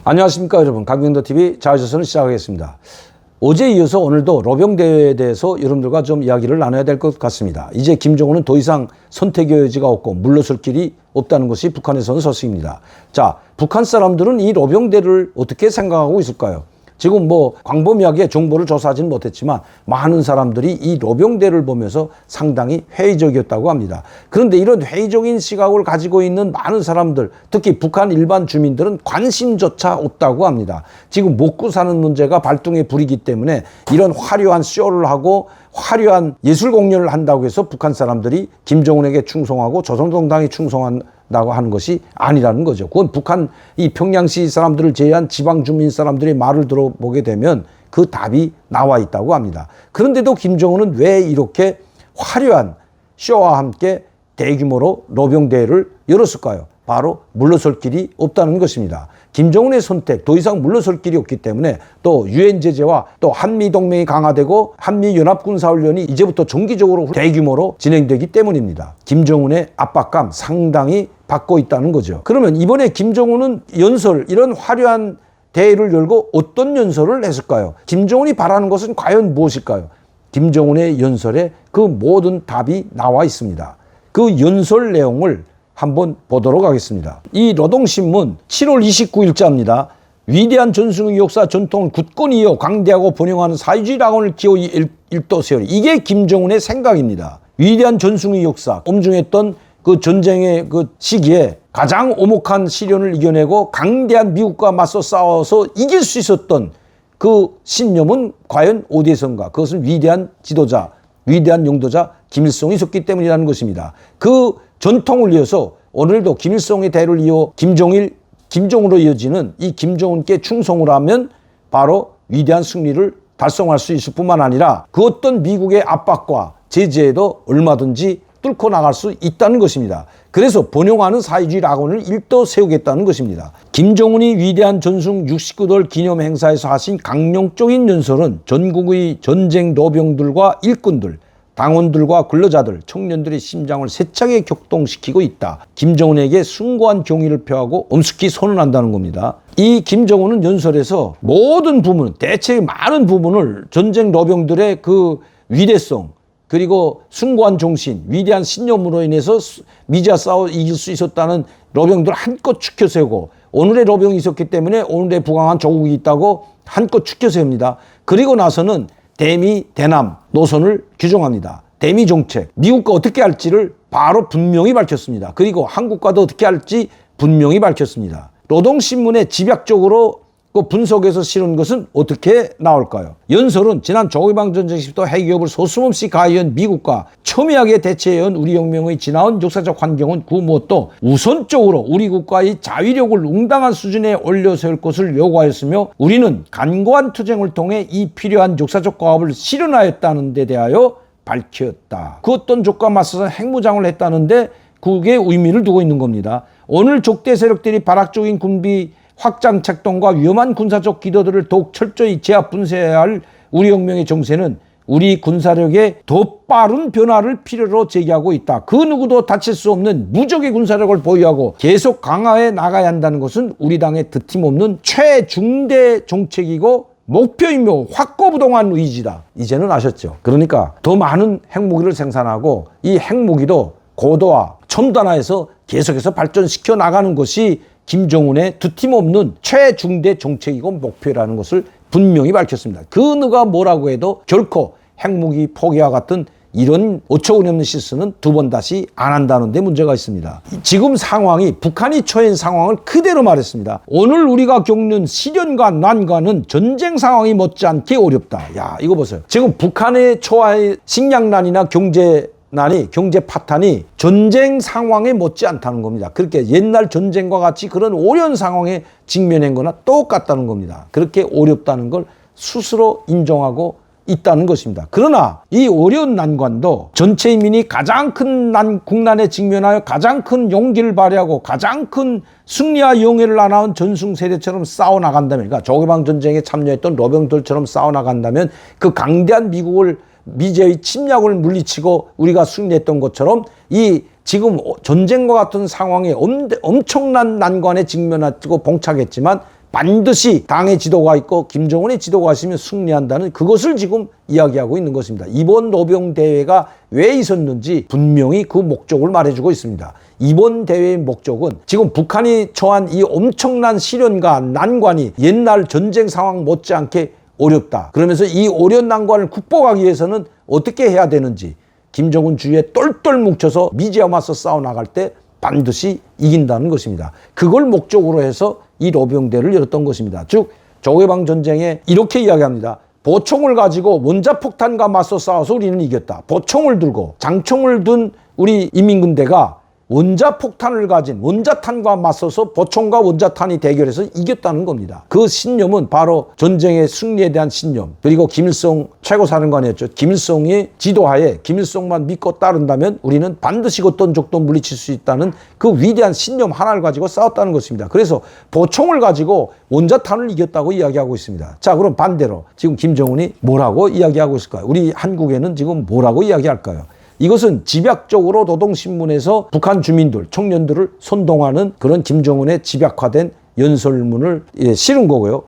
안녕하십니까 여러분, 강병도TV 자유조선을 시작하겠습니다. 어제 이어서 오늘도 로병대회에 대해서 여러분들과 좀 이야기를 나눠야 될 것 같습니다. 이제 김정은은 더 이상 선택의 여지가 없고 물러설 길이 없다는 것이 북한에서는 소식입니다. 자, 북한 사람들은 이 로병대를 어떻게 생각하고 있을까요? 지금 뭐 광범위하게 정보를 조사하지는 못했지만 많은 사람들이 이 로병대를 보면서 상당히 회의적이었다고 합니다. 그런데 이런 회의적인 시각을 가지고 있는 많은 사람들, 특히 북한 일반 주민들은 관심조차 없다고 합니다. 지금 먹고 사는 문제가 발등에 불이기 때문에 이런 화려한 쇼를 하고 화려한 예술 공연을 한다고 해서 북한 사람들이 김정은에게 충성하고 조선동당에 충성한다고 하는 것이 아니라는 거죠. 그건 북한 이 평양시 사람들을 제외한 지방 주민 사람들의 말을 들어보게 되면 그 답이 나와 있다고 합니다. 그런데도 김정은은 왜 이렇게 화려한 쇼와 함께 대규모로 로병대회를 열었을까요? 바로 물러설 길이 없다는 것입니다. 김정은의 선택, 더 이상 물러설 길이 없기 때문에 또 유엔 제재와 또 한미동맹이 강화되고 한미연합군사훈련이 이제부터 정기적으로 대규모로 진행되기 때문입니다. 김정은의 압박감 상당히 받고 있다는 거죠. 그러면 이번에 김정은은 연설, 이런 화려한 대회를 열고 어떤 연설을 했을까요? 김정은이 바라는 것은 과연 무엇일까요? 김정은의 연설에 그 모든 답이 나와 있습니다. 그 연설 내용을 한번 보도록 하겠습니다. 이 노동신문 7월 29일자입니다. 위대한 전승의 역사 전통을 굳건히 이어 강대하고 번영하는 사회주의 낙원을 기어이 일도세월이. 이게 김정은의 생각입니다. 위대한 전승의 역사, 엄중했던 그 전쟁의 그 시기에 가장 오목한 시련을 이겨내고 강대한 미국과 맞서 싸워서 이길 수 있었던 그 신념은 과연 어디에선가? 그것은 위대한 지도자, 위대한 용도자 김일성이 있었기 때문이라는 것입니다. 그 전통을 이어서 오늘도 김일성의 대를 이어 김정으로 이어지는 이 김정은께 충성을 하면 바로 위대한 승리를 달성할 수 있을 뿐만 아니라 그 어떤 미국의 압박과 제재에도 얼마든지 뚫고 나갈 수 있다는 것입니다. 그래서 번영하는 사회주의 낙원을 일도 세우겠다는 것입니다. 김정은이 위대한 전승 69돌 기념 행사에서 하신 강령적인 연설은 전국의 전쟁 노병들과 일꾼들, 당원들과 근로자들, 청년들의 심장을 세차게 격동시키고 있다. 김정은에게 숭고한 경의를 표하고 엄숙히 선언한다는 겁니다. 이 김정은은 연설에서 모든 부분, 대체 많은 부분을 전쟁 노병들의 그 위대성, 그리고 숭고한 정신, 위대한 신념으로 인해서 미지와 싸워 이길 수 있었다는 로병들 한껏 축혀 세우고, 오늘의 로병이 있었기 때문에 오늘의 부강한 조국이 있다고 한껏 축혀 세웁니다. 그리고 나서는 대미, 대남 노선을 규정합니다. 대미 정책, 미국과 어떻게 할지를 바로 분명히 밝혔습니다. 그리고 한국과도 어떻게 할지 분명히 밝혔습니다. 노동신문에 집약적으로 그 분석해서 실은 것은 어떻게 나올까요? 연설은 지난 조국해방전쟁 시부터 핵위협을 서슴없이 가해온 미국과 첨예하게 대처해온 우리 혁명의 지나온 역사적 환경은 그 무엇도 우선적으로 우리 국가의 자위력을 응당한 수준에 올려세울 것을 요구하였으며 우리는 간고한 투쟁을 통해 이 필요한 역사적 과업을 실현하였다는 데 대하여 밝혔다. 그 어떤 적과 맞서서 핵무장을 했다는데 그게 의미를 두고 있는 겁니다. 오늘 적대 세력들이 발악적인 군비 확장 책동과 위험한 군사적 기도들을 더욱 철저히 제압 분쇄해야 할 우리 혁명의 정세는 우리 군사력의 더 빠른 변화를 필요로 제기하고 있다. 그 누구도 다칠 수 없는 무적의 군사력을 보유하고 계속 강화해 나가야 한다는 것은 우리 당의 드팀없는 최중대 정책이고 목표이며 확고부동한 의지다. 이제는 아셨죠? 그러니까 더 많은 핵무기를 생산하고 이 핵무기도 고도화, 첨단화해서 계속해서 발전시켜 나가는 것이 김정은의 두 팀 없는 최중대 정책이고 목표라는 것을 분명히 밝혔습니다. 그 누가 뭐라고 해도 결코 핵무기 포기와 같은 이런 어처구니없는 실수는 두 번 다시 안 한다는 데 문제가 있습니다. 지금 상황이 북한이 처한 상황을 그대로 말했습니다. 오늘 우리가 겪는 시련과 난관은 전쟁 상황이 못지않게 어렵다. 야, 이거 보세요. 지금 북한의 처한 식량난이나 경제 파탄이 전쟁 상황에 못지않다는 겁니다. 그렇게 옛날 전쟁과 같이 그런 어려운 상황에 직면한 거나 똑같다는 겁니다. 그렇게 어렵다는 걸 스스로 인정하고 있다는 것입니다. 그러나 이 어려운 난관도 전체 인민이 가장 큰 국난에 직면하여 가장 큰 용기를 발휘하고 가장 큰 승리와 영예를 안아온 전승세대처럼 싸워나간다면, 그러니까 조국해방전쟁에 참여했던 로병들처럼 싸워나간다면 그 강대한 미제의 침략을 물리치고 우리가 승리했던 것처럼 이 지금 전쟁과 같은 상황에 엄청난 난관에 직면하고 봉착했지만 반드시 당의 지도가 있고 김정은의 지도가 있으면 승리한다는 그것을 지금 이야기하고 있는 것입니다. 이번 노병 대회가 왜 있었는지 분명히 그 목적을 말해주고 있습니다. 이번 대회의 목적은 지금 북한이 처한 이 엄청난 시련과 난관이 옛날 전쟁 상황 못지않게 어렵다. 그러면서 이 어려운 난관을 극복하기 위해서는 어떻게 해야 되는지 김정은 주위에 똘똘 뭉쳐서 미지와 맞서 싸워나갈 때 반드시 이긴다는 것입니다. 그걸 목적으로 해서 이 로병대를 열었던 것입니다. 즉 조개방 전쟁에 이렇게 이야기합니다. 보총을 가지고 원자폭탄과 맞서 싸워서 우리는 이겼다. 보총을 들고 장총을 든 우리 인민군대가 원자폭탄을 가진 원자탄과 맞서서 보총과 원자탄이 대결해서 이겼다는 겁니다. 그 신념은 바로 전쟁의 승리에 대한 신념, 그리고 김일성 최고사령관이었죠. 김일성의 지도하에 김일성만 믿고 따른다면 우리는 반드시 어떤 적도 물리칠 수 있다는 그 위대한 신념 하나를 가지고 싸웠다는 것입니다. 그래서 보총을 가지고 원자탄을 이겼다고 이야기하고 있습니다. 자, 그럼 반대로 지금 김정은이 뭐라고 이야기하고 있을까요? 우리 한국에는 지금 뭐라고 이야기할까요? 이것은 집약적으로 노동신문에서 북한 주민들, 청년들을 선동하는 그런 김정은의 집약화된 연설문을 실은 거고요.